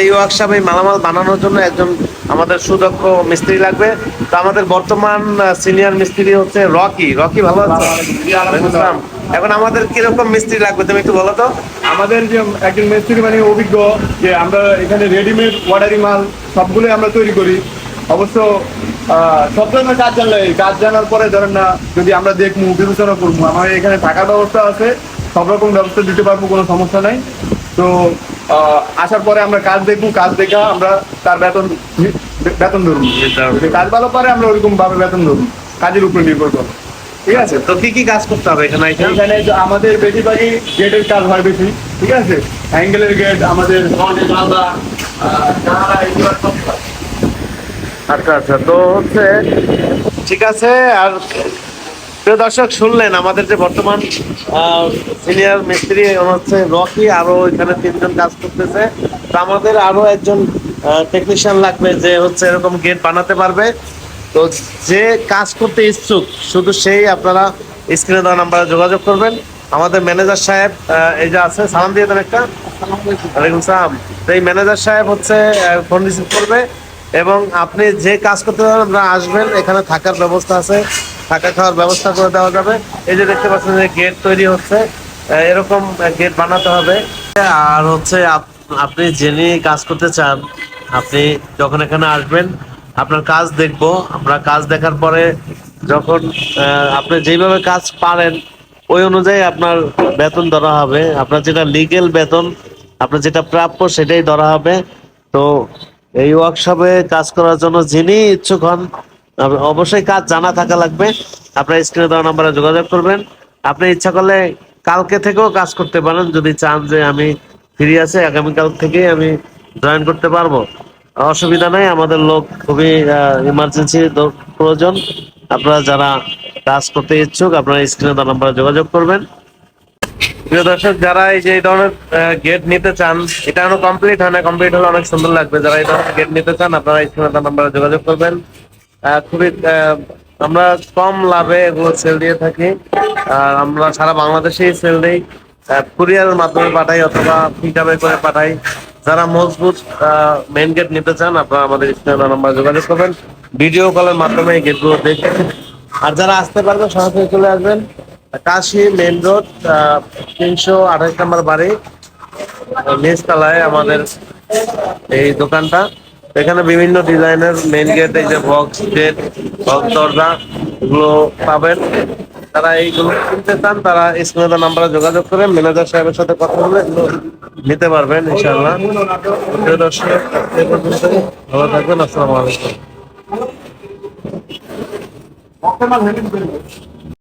এই ওয়ার্কশপে মালামাল বানানোর জন্য একজন আমাদের সুদক্ষ মিস্ত্রি লাগবে। তো আমাদের বর্তমান সিনিয়র মিস্ত্রি হচ্ছে রকি। রকি ভালো আছে? বুঝলাম। এখন আমাদের কিরকম মিস্ত্রি লাগবে তুমি একটু বলো তো। আমাদের যে একজন মিস্ত্রি মানে অভিজ্ঞ, যে আমরা এখানে রেডিমেড অর্ডারি মাল সবগুলোই আমরা তৈরি করি। অবশ্য সব ধরনের কাজ জানলে, কাজ জানার পরে ধরেন না যদি আমরা দেখবো বিবেচনা করবো, আমার এখানে থাকার ব্যবস্থা আছে, সব রকম ব্যবস্থা দিতে পারবো, কোনো সমস্যা নাই। তো আসার পরে আমরা কাজ দেখবো, কাজ দেখা আমরা তার বেতন বেতন ধরবো। যদি কাজ ভালো পারে আমরা ওইরকম ভাবে বেতন ধরবো, কাজের উপর নির্ভর করবো। ঠিক আছে? তো কি কি কাজ করতে হবে এখানে? এখানে আমাদের বেশিরভাগই গেটের কাজ হয় বেশি। ঠিক আছে, অ্যাঙ্গেলের গেট, আমাদের আচ্ছা আচ্ছা, তো হচ্ছে ঠিক আছে। আর প্রিয় দর্শক, শুনলেন আমাদের যে বর্তমান সিনিয়র মিস্ত্রি হচ্ছে রকি, আরো এখানে 3 জন কাজ করতেছে। তো আমাদের আরো একজন টেকনিশিয়ান লাগবে যে হচ্ছে এরকম গেট বানাতে পারবে। তো যে কাজ করতে ইচ্ছুক শুধু সেই আপনারা স্ক্রিনে দেওয়া নাম্বারে যোগাযোগ করবেন। আমাদের ম্যানেজার সাহেব এই যে আছে, সালাম দিয়ে দেন একটা। ওয়ালাইকুম সালাম। তো এই ম্যানেজার সাহেব হচ্ছে ফোন রিসিভ করবে, এবং আপনি যে কাজ করতে পারেন আপনারা আসবেন, এখানে থাকার ব্যবস্থা আছে, থাকা খাওয়ার ব্যবস্থা করে দেওয়া যাবে। এই যে দেখতে পাচ্ছেন যে গেট তৈরি হচ্ছে, এরকম গেট বানাতে হবে। আর হচ্ছে আপনি জেনে কাজ করতে চান, আপনি যখন এখানে আসবেন আপনার কাজ দেখবো আমরা। কাজ দেখার পরে যখন আপনি যেভাবে কাজ পারেন ওই অনুযায়ী আপনার বেতন ধরা হবে। আপনার যেটা লিগেল বেতন, আপনার যেটা প্রাপ্য সেটাই ধরা হবে। তো এই ওয়ার্কশপে কাজ করার জন্য যিনি ইচ্ছুক হন অবশ্যই কাজ জানা থাকা লাগবে। আপনার স্ক্রিনে দেওয়া নাম্বারে যোগাযোগ করবেন। আপনি ইচ্ছা করলে কালকে থেকেও কাজ করতে পারেন, যদি চান যে আমি ফ্রি আছে আগামীকাল থেকেই আমি জয়েন করতে পারবো, অসুবিধা নাই। আমাদের লোক খুবই ইমার্জেন্সি প্রয়োজন। আপনারা যারা কাজ করতে ইচ্ছুক আপনারা স্ক্রিনে দেওয়া নাম্বারে যোগাযোগ করবেন। প্রিয় দর্শক, যারা এই যে এই ধরনের গেট নিতে চান, এটা এখনো কমপ্লিট হয় না, কমপ্লিট হলে অনেক সুন্দর লাগবে। যারা এই ধরনের গেট নিতে চান আপনারা স্ক্রিনে দেওয়া নাম্বারে যোগাযোগ করবেন। খুবই আমরা কম লাভে এগুলো সেল দিয়ে থাকি। আর আমরা সারা বাংলাদেশেই সেল দিই, কুরিয়ারের মাধ্যমে পাঠাই অথবা পিকআপে করে পাঠাই। যারা মজবুত মেইন গেট নিতে চান আপনারা আমাদের স্ক্রিনে দেওয়া নাম্বারে যোগাযোগ করবেন। ভিডিও কলের মাধ্যমে এই গেটগুলো দেখবেন। আর যারা আসতে পারবেন সরাসরি চলে আসবেন, কাশী মেইন রোড 328 নম্বর বাড়ি, নিচতলায় আমাদের এই দোকানটা। এখানে বিভিন্ন ডিজাইনের মেইন গেট, এই যে বক্স গেট, বক্স দরজা এগুলো পাবেন। তারা এইগুলো কিনতে চান তারা স্ক্রিনে নাম্বারে যোগাযোগ করে ম্যানেজার সাহেবের সাথে কথা বলে এগুলো নিতে পারবেন ইনশাআল্লাহ। প্রিয় দর্শক, এই পর্যন্তই। ভালো থাকবেন। আসসালামু আলাইকুম।